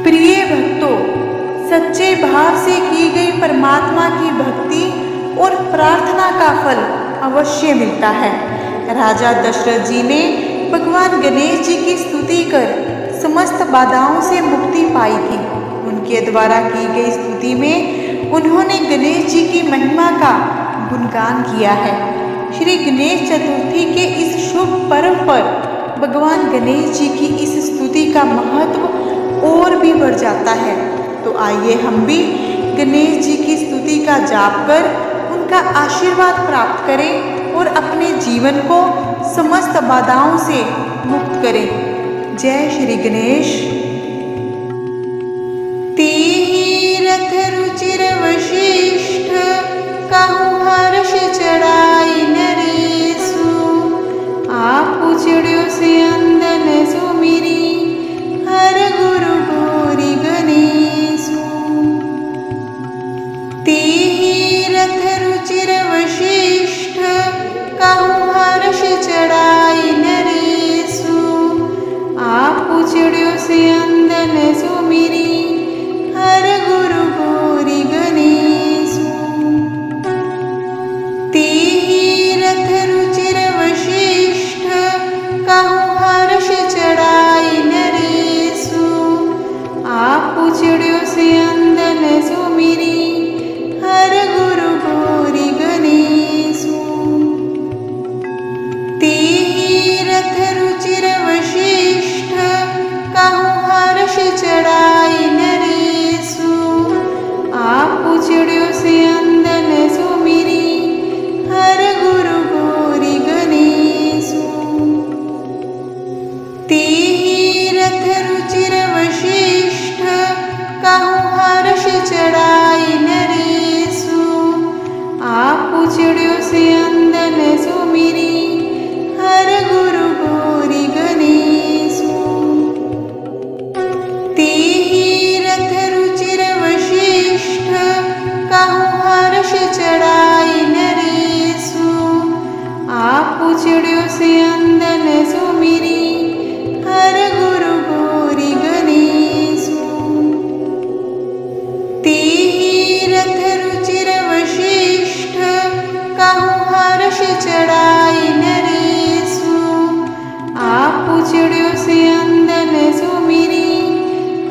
प्रिय भक्तों, सच्चे भाव से की गई परमात्मा की भक्ति और प्रार्थना का फल अवश्य मिलता है। राजा दशरथ जी ने भगवान गणेश जी की स्तुति कर समस्त बाधाओं से मुक्ति पाई थी। उनके द्वारा की गई स्तुति में उन्होंने गणेश जी की महिमा का गुणगान किया है। श्री गणेश चतुर्थी के इस शुभ पर्व पर भगवान गणेश जी की इस स्तुति का महत्व और भी बढ़ जाता है। तो आइए हम भी गणेश जी की स्तुति का जाप कर उनका आशीर्वाद प्राप्त करें और अपने जीवन को समस्त बाधाओं से मुक्त करें। जय श्री गणेश। तीरथ रुचिर वशिष्ठ कहूँ हर्ष चढ़ाई नरेशु, आप उचड़्यो से अंदन सुमिरी हर गुरु गौरी गणेशु। तीरथ रुचिर वशिष्ठ कहूँ हर्ष चढ़ाई नरेशु, आप उचड़्यो से अंदन सुमिरी हर गुरु गौरी गणेशु। तीरथ रुचिर वशिष्ठ कहूँ हर्ष चढ़ाई नरेशु, आप उचड़्यो से अंदन सुमिरी हर गुरु गौरी गणेशु। तीरथ रुचिर वशिष्ठ कहूँ हर्ष चढ़ाई नरेशु, आप उचड़्यो से अंदन सुमिरी हर गुरु गौरी गणेशु। तीरथ रुचिर वशिष्ठ कहूँ हर्ष चढ़ाई नरेशु, आप उचड़्यो से अंदन सुमिरी हर गुरु गौरी गणेशु। तीरथ रुचिर वशिष्ठ कहूँ हर्ष चढ़ाई नरेशु, आप उचड़्यो से अंदन सुमिरी हर गुरु गौरी गणेशु। तीरथ रुचिर वशिष्ठ कहूँ हर्ष चढ़ाई नरेशु, आप उचड़्यो से अंदन सुमिरी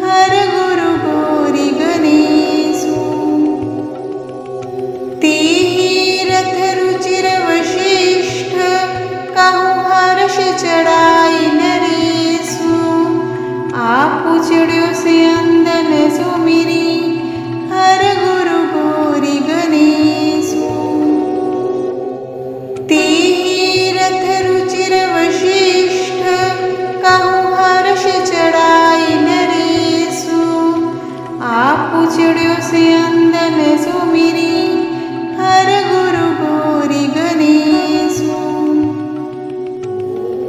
हर गुरु गौरी गणेशु। तीरथ रुचिर वशिष्ठ कहूँ हर्ष चढ़ाई नरेशु, आप उचड़्यो से अंदन सुमिरी हर गुरु गौरी गणेशु। तीरथ रुचिर वशिष्ठ कहूँ हर्ष चढ़ाई नरेशु, आप उचड़्यो से अंदन सुमिरी हर गुरु गौरी गणेशु।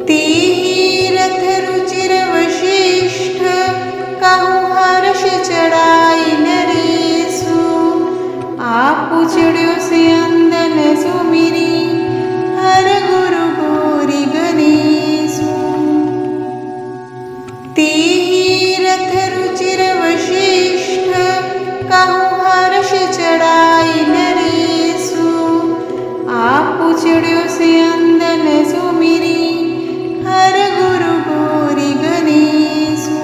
तीरथ रुचिर वशिष्ठ कहूँ हर्ष चढ़ाई नरेशु, आप उचड़्यो से अंदन सुमिरी हर गुरु गौरी गणेशु। तीरथ रुचिर वशिष्ठ कहूँ हर्ष चढ़ाई नरेशु, आप उचड़्यो से अंदन सुमिरी हर गुरु गौरी गणेशु।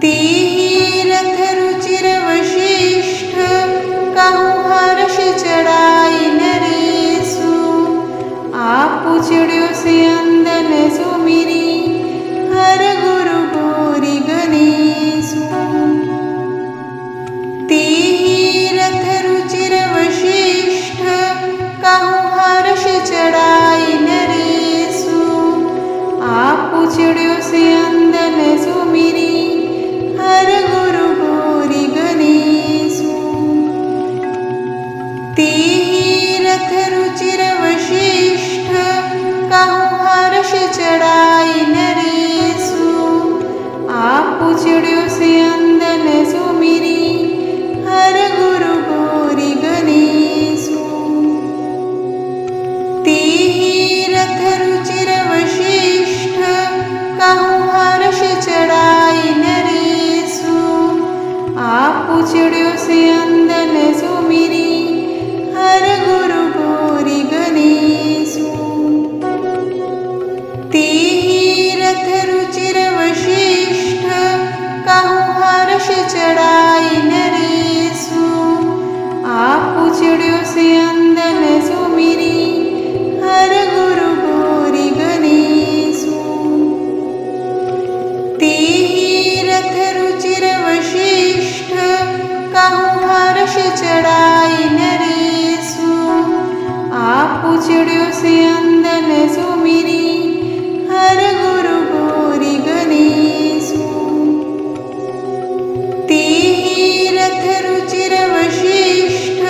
तीरथ रुचिर वशिष्ठ कहूँ हर्ष चढ़ाई नरेशु, आप उचड़्यो से अंदन सुमिरी हर गुरु गौरी गणेशु। तीरथ रुचिर वशिष्ठ कहूँ हर्ष चढ़ाई नरेशु, आप उचड़्यो से अंदन सुमिरी हर गुरु गौरी गणेशु। तीरथ रुचिर वशिष्ठ कहूँ हर्ष चढ़ाई नरेशु, आप उचड़्यो से अंदन सुमिरी हर गुरु गौरी सुमिरी हर गुरु गौरी गणेशु। तेहि रथ रुचिर वशिष्ठ कहु हर्ष चढ़ाई नरेशु। आप चढ़्यो से अंदन सुमिरी हर गुरु गौरी गणेशु। तेहि रथ रुचिर वशिष्ठ कहु हर्ष चढ़ाई नरेशु। आप चढ़्यो से अंदन सुमिरी हर गुरु गौरी गणेशु। तेहि रथ रुचिर वशिष्ठ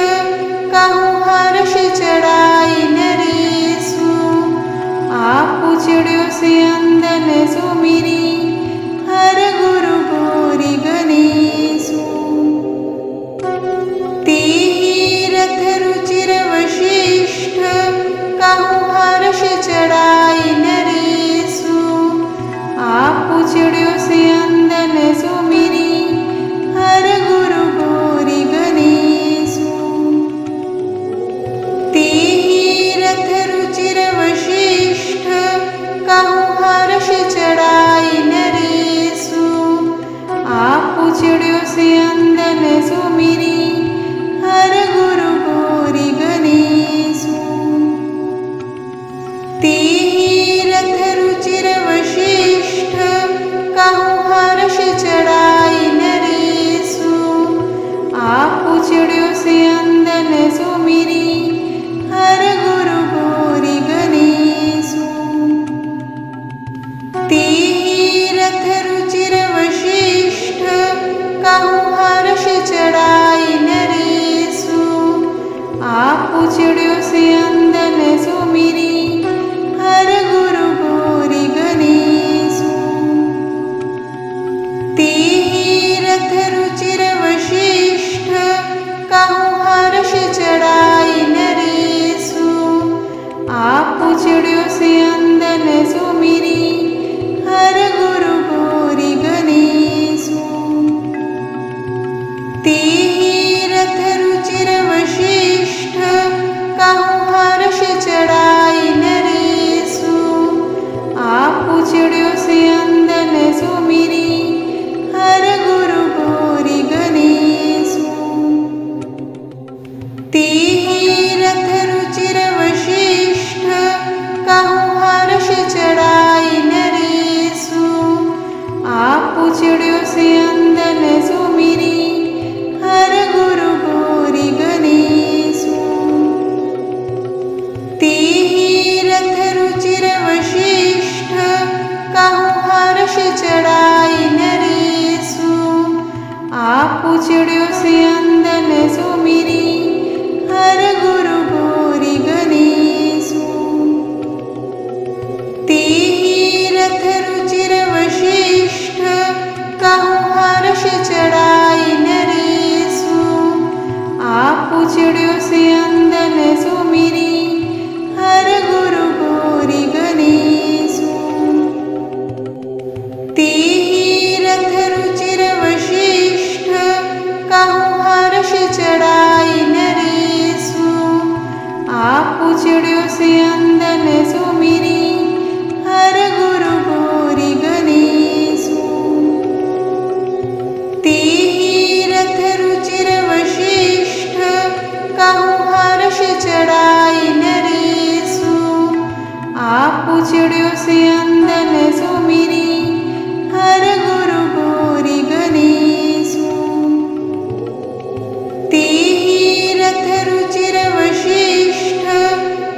कहु हर्ष चढ़ाई नरेशु। आप चढ़्यो से अंदन सुमिरी हर गुरु गौरी गणेशु। तेहि रथ रुचिर वशिष्ठ कहु हर्ष चढ़ाई नरेशु। आप चढ़्यो से अंदन सुमिरी हर गुरु गौरी गणेशु। तेहि रथ रुचिर वशिष्ठ कहु हर्ष चढ़ाई नरेशु। आप चढ़्यो से अंदन सुमिरी हर गुरु गौरी गणेशु। तेहि रथ रुचिर वशिष्ठ कहु हर्ष चढ़ाई नरेशु। आप चढ़्यो से अंदन सुमिरी हर गुरु गौरी गणेशु। तेहि रथ रुचिर वशिष्ठ कहु हर्ष चढ़ाई नरेशु। आप चढ़्यो से अंदन सुमिरी हर गुरु गौरी गणेशु। तेहि रथ रुचिर वशिष्ठ कहु हर्ष चढ़ाई नरेशु। आप चढ़्यो से अंदन सुमिरी हर गुरु गौरी गणेशु। तेहि रथ रुचिर वशिष्ठ कहु हर्ष चढ़ाई नरेशु। आप चढ़्यो से अंदन सुमिरी हर गुरु गौरी गणेशु। तेहि रथ रुचिर वशिष्ठ कहु हर्ष चढ़ाई नरेशु। आप चढ़्यो से अंदन सुमिरी हर गुरु गौरी गणेशु। तेहि रथ रुचिर वशिष्ठ कहु हर्ष चढ़ाई नरेशु। आप चढ़्यो से अंदन सुमिरी हर गुरु गौरी गणेशु। तेहि रथ रुचिर वशिष्ठ कहु हर्ष चढ़ाई नरेशु। आप चढ़्यो से अंदन सुमिरी हर गुरु गौरी गणेशु। तेहि रथ रुचिर वशिष्ठ कहु हर्ष चढ़ाई नरेशु। आप चढ़्यो से अंदन सुमिरी हर गुरु गौरी गणेशु। तेहि रथ रुचिर वशिष्ठ कहु हर्ष चढ़ाई नरेशु। आप चढ़्यो से अंदन सुमिरी हर गुरु गौरी गणेशु। तेहि रथ रुचिर वशिष्ठ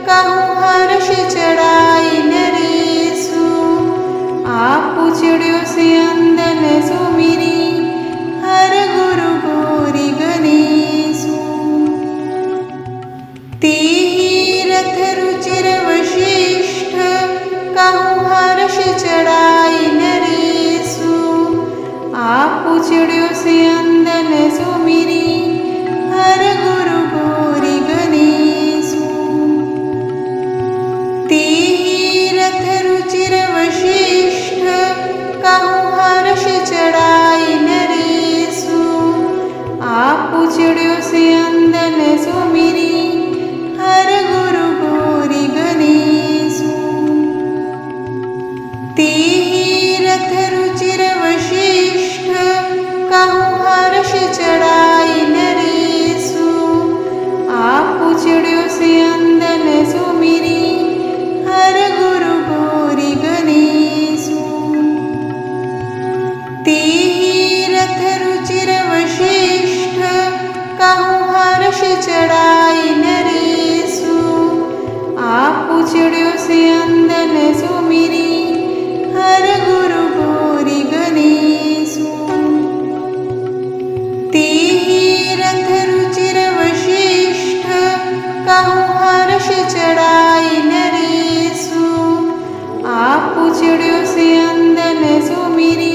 कहु हर्ष चढ़ाई नरेशु। आप चढ़्यो से अंदन सुमिरी हर गुरु गौरी गणेशु। तेहि रथ रुचिर वशिष्ठ कहु हर्ष चढ़ाई नरेशु। आप चढ़्यो से अंदन सुमिरी हर गुरु गौरी गणेशु। तेहि रथ रुचिर वशिष्ठ कहु हर्ष चढ़ाई नरेशु। आप चढ़्यो से अंदन सुमिरी हर गुरु गौरी गणेशु। तीरथ रुचिर वशिष्ठ कहूँ हर्ष चढ़ाई नरेशु। आप चढ़्यो से अंदन सुमिरी हर गुरु गौरी गणेशु। तीरथ रुचिर वशिष्ठ कहूँ हर्ष चढ़ाई नरेशु। आप चढ़्यो से अंदन सुमिरी हर गुरु गौरी गणेशु। तीरथ रुचिर वशिष्ठ कहूँ हर्ष चढ़ाई नरेशु। आप चढ़्यो से अंदन सुमिरी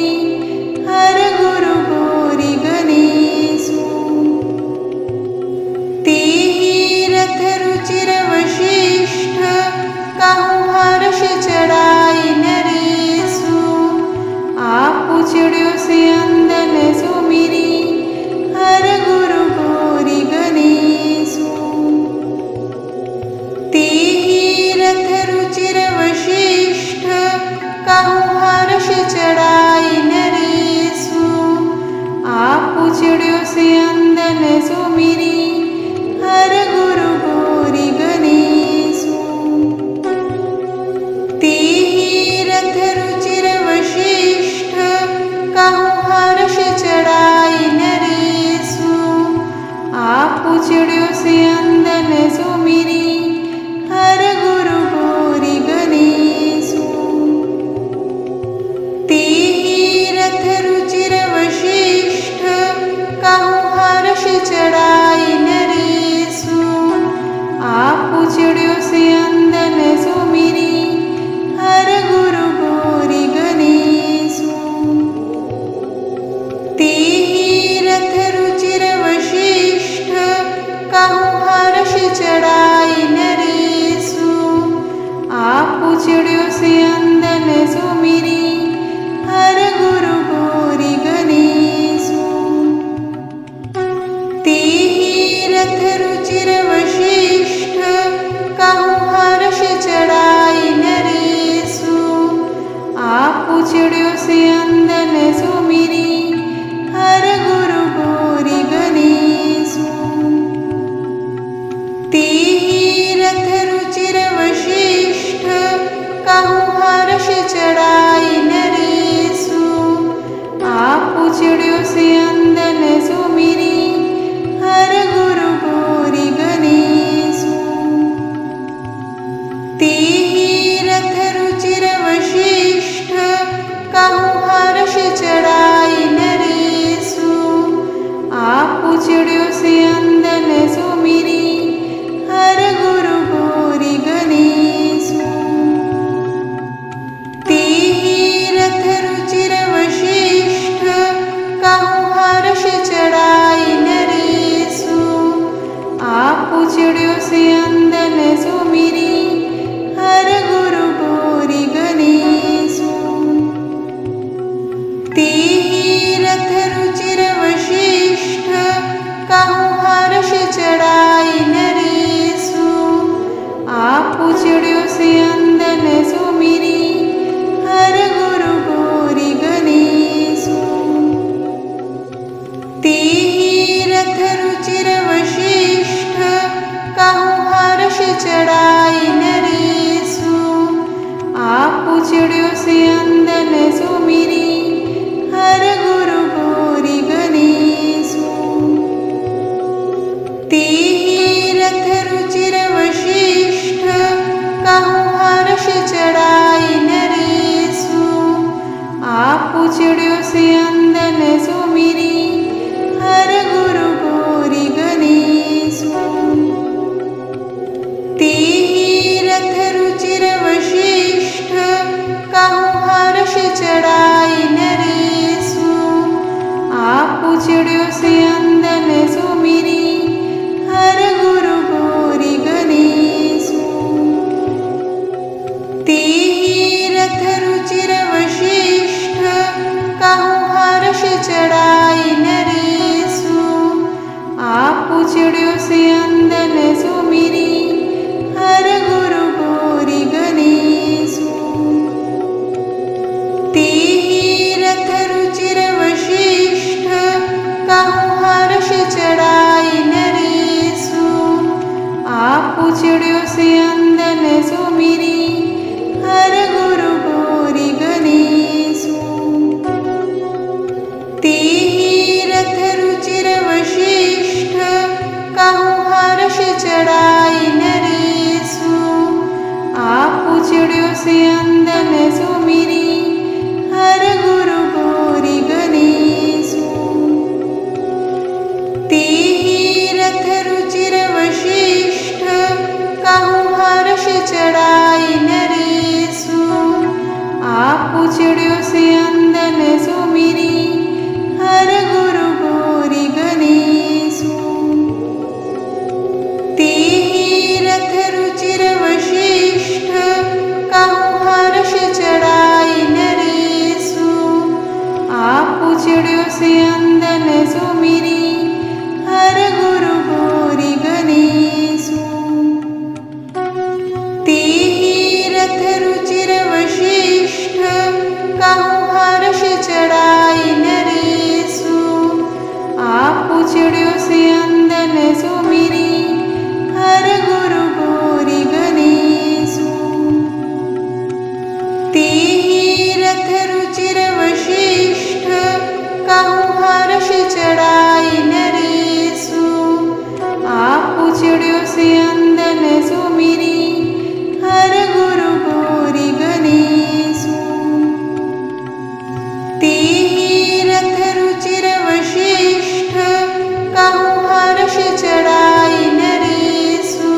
हर गुरु गौरी गणेशु। तीरथ रुचिर वशिष्ठ कहूँ हर्ष चढ़ाई नरेशु। आप चढ़्यो से अंदन सुमिरी हर गुरु गौरी गणेशु। तीरथ रुचिर वशिष्ठ कहूँ हर्ष चढ़ाई नरेशु। आप चढ़्यो से अंदन सुमिरी हर गुरु गौरी गणेशु। तीरथ रुचिर वशिष्ठ कहूँ हर्ष चढ़ाई नरेशु। आप चढ़्यो से अंदन सुमिरी हर गुरु गौरी गणेशु। तीरथ रुचिर वशिष्ठ कहूँ हर्ष चढ़ाई नरेशु। आप चढ़्यो से अंदन सुमिरी हर गुरु गौरी गणेशु। तीरथ रुचिर वशिष्ठ कहूँ हर्ष चढ़ाई नरेशु। आप चढ़्यो से अंदन सुमिरी हर गुरु गौरी गणेशु। तीरथ रुचिर वशिष्ठ कहूँ हर्ष चढ़ाई नरेशु। आप चढ़्यो से अंदन सुमिरी हर गुरु गौरी गणेशु। तीरथ रुचिर वशिष्ठ कहूँ हर्ष चढ़ाई नरेशु। आप चढ़्यो से अंदन सुमिरी हर गुरु गौरी गणेशु। तीरथ रुचिर वशिष्ठ कहूँ हर्ष चढ़ाई नरेशु। आप चढ़्यो से अंदन सुमिरी हर गुरु गौरी गणेशु। तीरथ रुचिर वशिष्ठ कहूँ हर्ष चढ़ाई नरेशु। आप चढ़्यो से अंदन सुमिरी हर गुरु गौरी गणेशु। तीरथ रुचिर वशिष्ठ कहूँ हर्ष चढ़ाई नरेशु। आप चढ़्यो से अंदन सुमिरी हर गुरु गौरी गणेशु। तीरथ रुचिर वशिष्ठ कहूँ हर्ष चढ़ाई नरेशु। आप चढ़्यो से अंदन सुमिरी हर गुरु गौरी गणेशु। तीरथ रुचिर वशिष्ठ कहूँ हर्ष चढ़ाई नरेशु। आप चढ़्यो से अंदन सुमिरी हर गुरु गौरी गणेशु। तीरथ रुचिर वशिष्ठ कहूँ हर्ष चढ़ाई नरेशु। आप चढ़्यो से अंदन सुमिरी हर गुरु गौरी गणेशु। तीरथ रुचिर वशिष्ठ कहूँ हर्ष चढ़ाई नरेशु। आप पूछड़ियों से अंदन सुमिरी हर गुरु गोरी गणेशु। तीरथ रुचिर वशिष्ठ कहूँ हर्ष चढ़ाई नरेशु। आप पूछड़ियों से अंदन सुमिरी हर गुरु गोरी गणेशु। तीरथ रुचिर वशिष्ठ कहूँ हर्ष चढ़ाई नरेशु। आप पूछड़ियों से अंदन सुमिरी हर गुरु गोरी गणेशु। तीरथ रुचिर वशिष्ठ कहूँ हर्ष चढ़ाई नरेशु। आप पूछड़ियों से अंदन सुमिरी हर गुरु गोरी गणेशु। तीरथ रुचिर वशिष्ठ कहूँ हर्ष चढ़ाई नरेशु। आप पूछड़ियों से अंदन सुमिरी हर गुरु गोरी गणेशु। तीरथ रुचिर वशिष्ठ कहूँ हर्ष चढ़ाई नरेशु। आप पूछड़ियों से अंदन सुमिरी हर गुरु गोरी गणेशु। तीरथ रुचिर वशिष्ठ कहूँ हर्ष चढ़ाई नरेशु। आप पूछड़ियों से अंदन सुमिरी हर गुरु गोरी गणेशु। तीरथ रुचिर वशिष्ठ कहूँ हर्ष चढ़ाई नरेशु।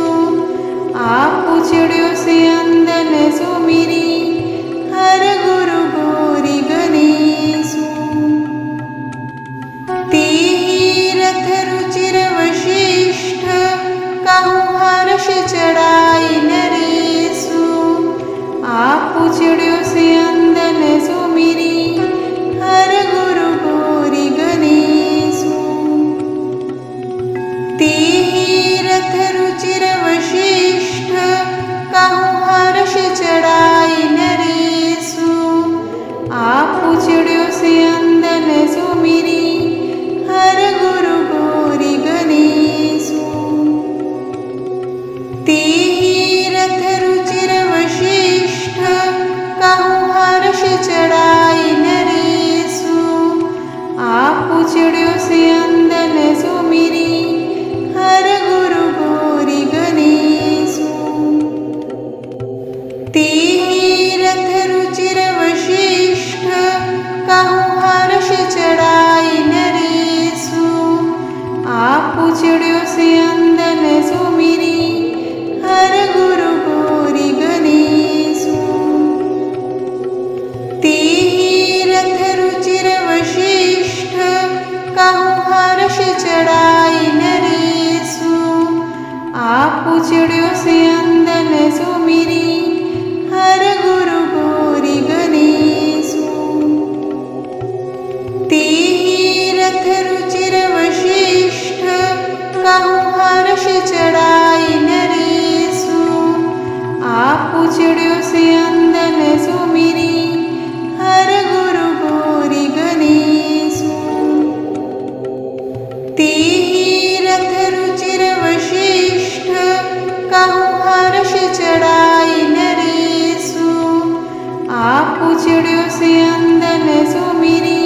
आप पूछड़ियों से अंदन सुमिरी हर गुरु गोरी गणेशु। तीरथ रुचिर वशिष्ठ कहूँ हर्ष चढ़ाई नरेशु। आप पूछड़ियों से अंदन सुमिरी हर गुरु गोरी गणेशु। तीरथ रुचिर वशिष्ठ कहूँ हर्ष चढ़ाई नरेशु। आप पूछड़ियों से अंदन सुमिरी हर गुरु गोरी गणेशु। तीरथ रुचिर वशिष्ठ कहूँ हर्ष चढ़ाई नरेशु। आप पूछड़ियों से अंदन सुमिरी हर गुरु गोरी गणेशु। तीरथ रुचिर वशिष्ठ कहूँ हर्ष चढ़ाई नरेशु। आप पूछड़ियों से अंदन सुमिरी हर गुरु गोरी गणेशु। तीरथ रुचिर वशिष्ठ कहूँ हर्ष चढ़ाई नरेशु। आप पूछड़ियों से अंदन सुमिरी हर गुरु गोरी गणेशु। तीरथ रुचिर वशिष्ठ कहूँ हर्ष चढ़ाई नरेशु। आप पूछड़ियों से अंदन सुमिरी हर गुरु गोरी गणेशु। तीरथ रुचिर वशिष्ठ कहूँ हर्ष चढ़ाई नरेशु। आप पूछड़ियों से अंदन सुमिरी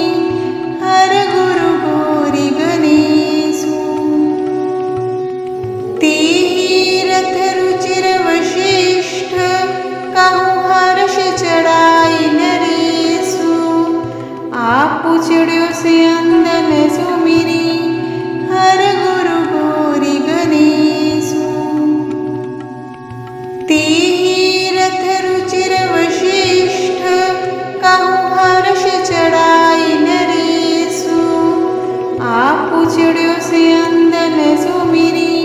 हर गुरु गोरी गणेशु। तीरथ रुचिर वशिष्ठ कहूँ हर्ष चढ़ाई नरेशु। आप पूछड़ियों से अंदन सुमिरी हर गुरु गोरी गणेशु। तीरथ रुचिर वशिष्ठ कहूँ हर्ष चढ़ाई नरेशु। आप पूछड़ियों से अंदन सुमिरी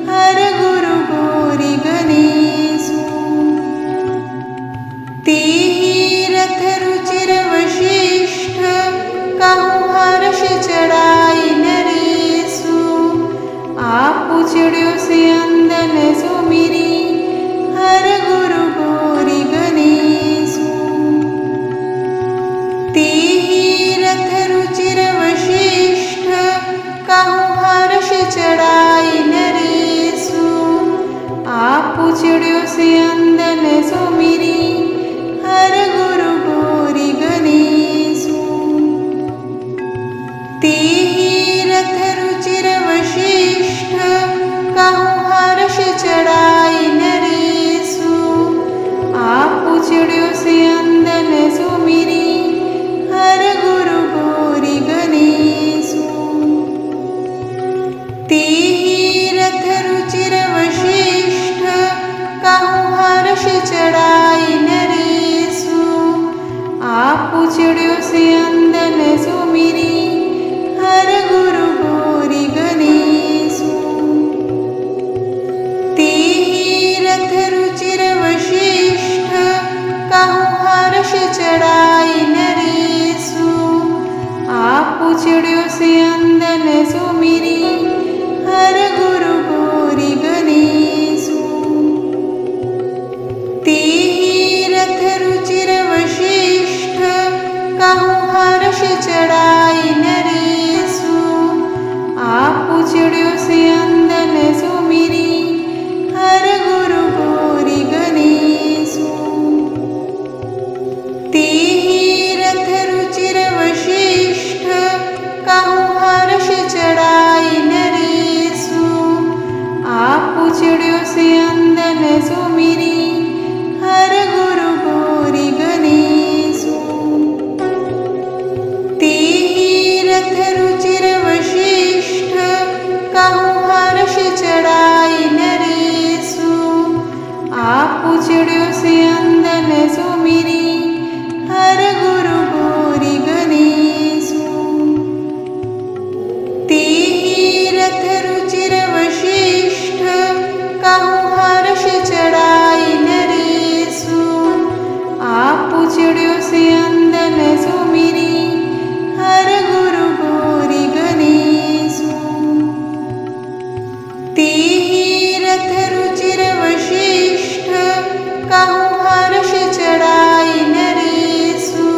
हर गुरु गोरी गणेशु। तीरथ रुचिर वशिष्ठ कहूँ हर्ष चढ़ाई आप पूछड़ियों से अंदन सुमिरी हर गुरु गोरी गणेशु। तेहि रथ रुचिर वशिष्ठ कहूँ हर्ष चढ़ाई नरेशु। आप पूछड़ियों से अंदन सुमिरी हर गुरु गोरी गणेशु। तेहि रथ रुचिर वशिष्ठ कहूँ हर्ष चढ़ाई नरेशु। आप पूछड़ियों से अंदन सुमिरी हर गुरु गोरी गणेशु। तेहि रथ रुचिर वशिष्ठ कहूँ हर्ष चढ़ाई नरेशु। आप पूछड़ियों से अंदन सुमिरी हर गुरु गोरी गणेशु। तेहि रथ रुचिर वशिष्ठ कहूँ हर्ष चढ़ाई नरेशु। आप पूछड़ियों से अंदन सुमिरी हर गुरु गोरी गणेशु। तेहि रथ रुचिर वशिष्ठ कहूँ हर्ष चढ़ाई नरेशु। आप पूछड़ियों से अंदन सुमिरी हर गुरु गोरी गणेशु। तेहि रथ रुचिर वशिष्ठ कहूँ हर्ष चढ़ाई नरेशु। आप पूछड़ियों से अंदन सुमिरी हर गुरु गोरी गणेशु। तेहि रथ रुचिर वशिष्ठ कहूँ हर्ष चढ़ाई नरेशु। आप पूछड़ियों से अंदन सुमिरी हर गुरु गोरी गणेशु। तेहि रथ रुचिर वशिष्ठ कहूँ हर्ष चढ़ाई नरेशु। आप पूछड़ियों से अंदन सुमिरी हर गुरु गोरी गणेशु। तेहि रथ रुचिर वशिष्ठ कहूँ हर्ष चढ़ाई नरेशु।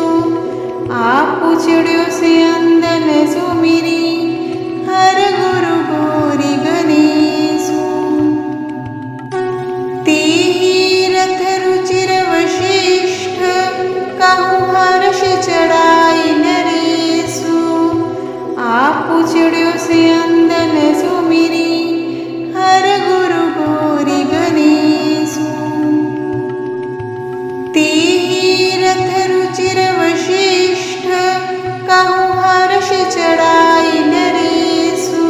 आप पूछड़ियों से अंदन सुमिरी हर गुरु गोरी गणेशु। तेहि रथ रुचिर वशिष्ठ कहूँ हर्ष चढ़ाई नरेशु। आप पूछड़ियों से अंदन सुमिरी हर गुरु गोरी गणेशु। तेहि रथ रुचिर वशिष्ठ कहूँ हर्ष चढ़ाई नरेशु।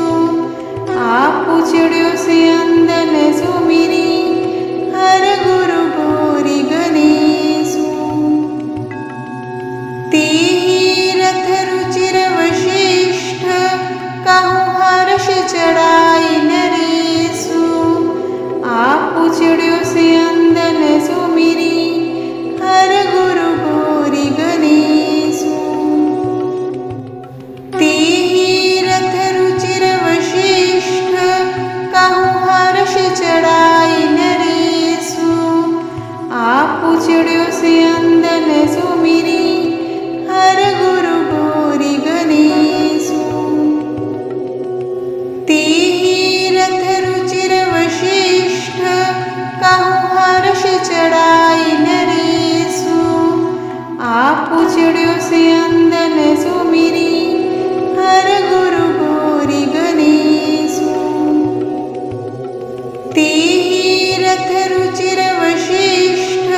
आप पूछड़ियों से अंदन सुमिरी हर गुरु गोरी गणेशु। तेहि रथ रुचिर वशिष्ठ कहूँ हर्ष चढ़ाई नरेशु। आप पूछड़ियों से अंदन सुमिरी हर गुरु गोरी गणेशु। तेहि रथ रुचिर वशिष्ठ कहूँ हर्ष चढ़ाई नरेशु। आप पूछड़ियों से अंदन सुमिरी हर गुरु गोरी गणेशु। तेहि रथ रुचिर वशिष्ठ कहूँ हर्ष चढ़ाई नरेशु। आप पूछड़ियों से अंदन सुमिरी हर गुरु गोरी गणेशु। तेहि रथ रुचिर वशिष्ठ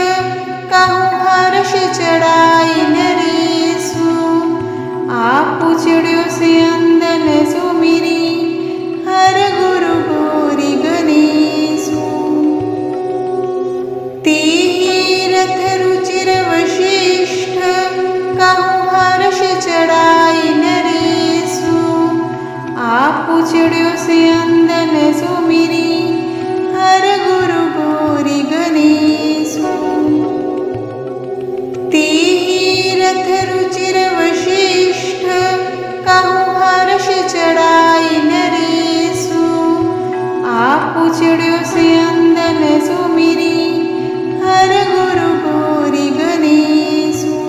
कहूँ हर्ष चढ़ाई नरेशु। आप पूछड़ियों से अंदन सुमिरी हर गुरु गोरी गणेशु। तेहि रथ रुचिर वशिष्ठ कहूँ हर्ष चढ़ाई नरेशु। आप पूछड़ियों से अंदन सुमिरी हर गुरु गोरी गणेशु। तेहि रथ रुचिर वशिष्ठ कहूँ हर्ष चढ़ाई नरेशु। सुमिरी हर गुरु गौरी गणेशु।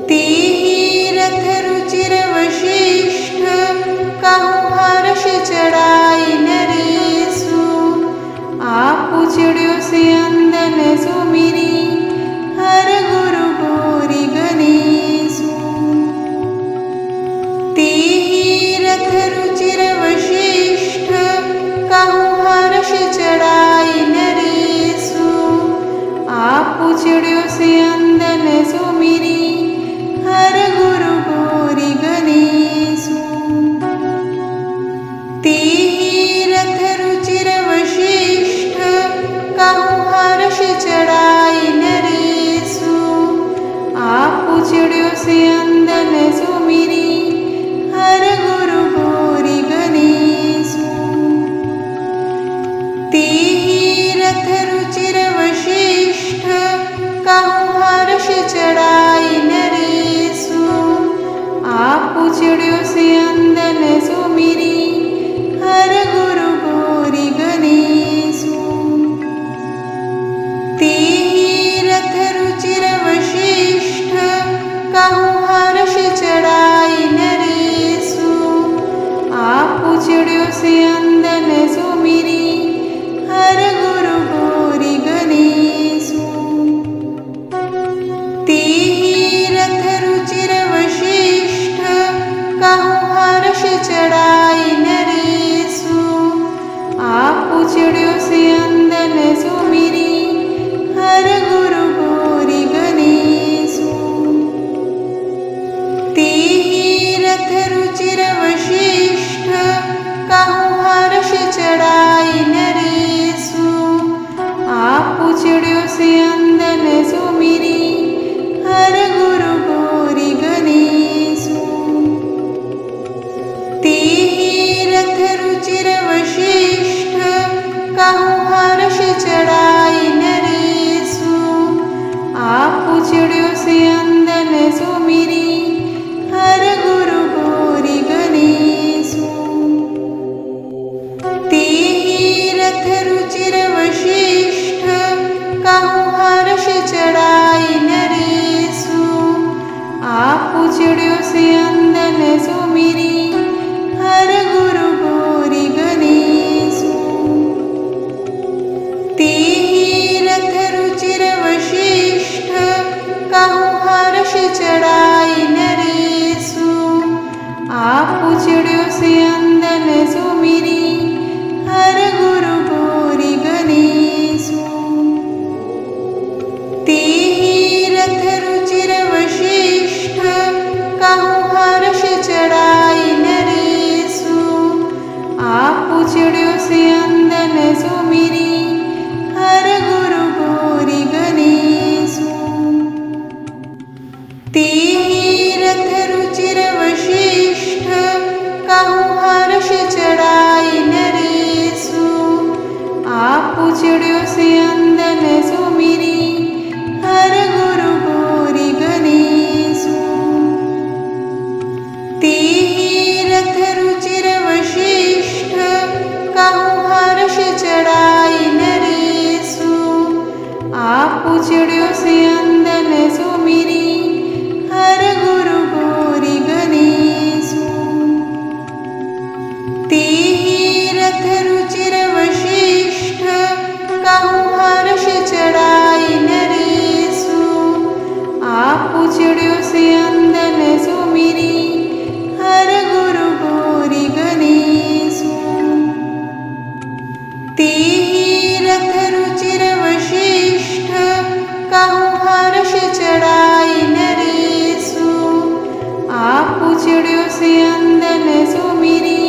तेहि रथ रुचिर वशिष्ठ कहु हर्ष चढ़ाई नरेशु। आप चढ़्यो से अंदन सुमिरी हर गुरु गौरी गणेशु। तेहि रथ रुचिर वशिष्ठ कहु हर्ष चढ़ाई नरेशु। आप चढ़्यो से अंदन सुमिरी हर गुरु गौरी गणेशु। तेहि रथ रुचिर वशिष्ठ कहु हर्ष चढ़ाई नरेशु। आप चढ़्यो से अंदन सुमिरी हर गुरु गौरी गणेशु। तेहि रथ रुचिर वशिष्ठ कहु हर्ष चढ़ाई नरेशु। आप चढ़्यो से अंदन सुमिरी हर गुरु गौरी गणेशु। तेहि रथ रुचिर वशिष्ठ कहु हर्ष चढ़ाई नरेशु। आप चढ़्यो से अंदन सुमिरी हर गुरु गौरी गणेशु। तेहि रथ रुचिर वशिष्ठ कहु हर्ष चढ़ाई नरेशु। आप चढ़्यो से अंदन सुमिरी हर गुरु गौरी गणेशु। तेहि रथ रुचिर वशिष्ठ कहु हर्ष चढ़ाई नरेशु। आप चढ़्यो से अंदन सुमिरी हर गुरु गौरी गणेशु। तेहि रथ रुचिर वशिष्ठ कहु हर्ष चढ़ाई नरेशु। आप चढ़्यो से अंदन सुमिरी हर गुरु गौरी गणेशु। तेहि रथ रुचिर वशिष्ठ कहु हर्ष चढ़ाई नरेशु। आप चढ़्यो से अंदन सुमिरी हर गुरु गौरी गणेशु। तेहि रथ रुचिर वशिष्ठ कहु हर्ष चढ़ाई नरेशु। आप चढ़्यो से अंदन सुमिरी हर गुरु गौरी गणेशु। तेहि रथ रुचिर वशिष्ठ कहु हर्ष चढ़ाई नरेशु। आप चढ़्यो से अंदन सुमिरी हर गुरु गौरी गणेशु। तेहि रथ रुचिर वशिष्ठ कहु हर्ष चढ़ाई नरेशु। आप चढ़्यो से अंदन सुमिरी हर गुरु गौरी गणेशु। तेहि रथ रुचिर वशिष्ठ कहु हर्ष चढ़ाई नरेशु। आप चढ़्यो से अंदन सुमिरी हर गुरु गौरी गणेशु। तेहि रथ रुचिर वशिष्ठ कहु हर्ष चढ़ाई नरेशु। आप चढ़्यो से अंदन सुमिरी हर गुरु गौरी गणेशु। तेहि रथ रुचिर वशिष्ठ कहु हर्ष चढ़ाई नरेशु। आप चढ़्यो से अंदन सुमिरी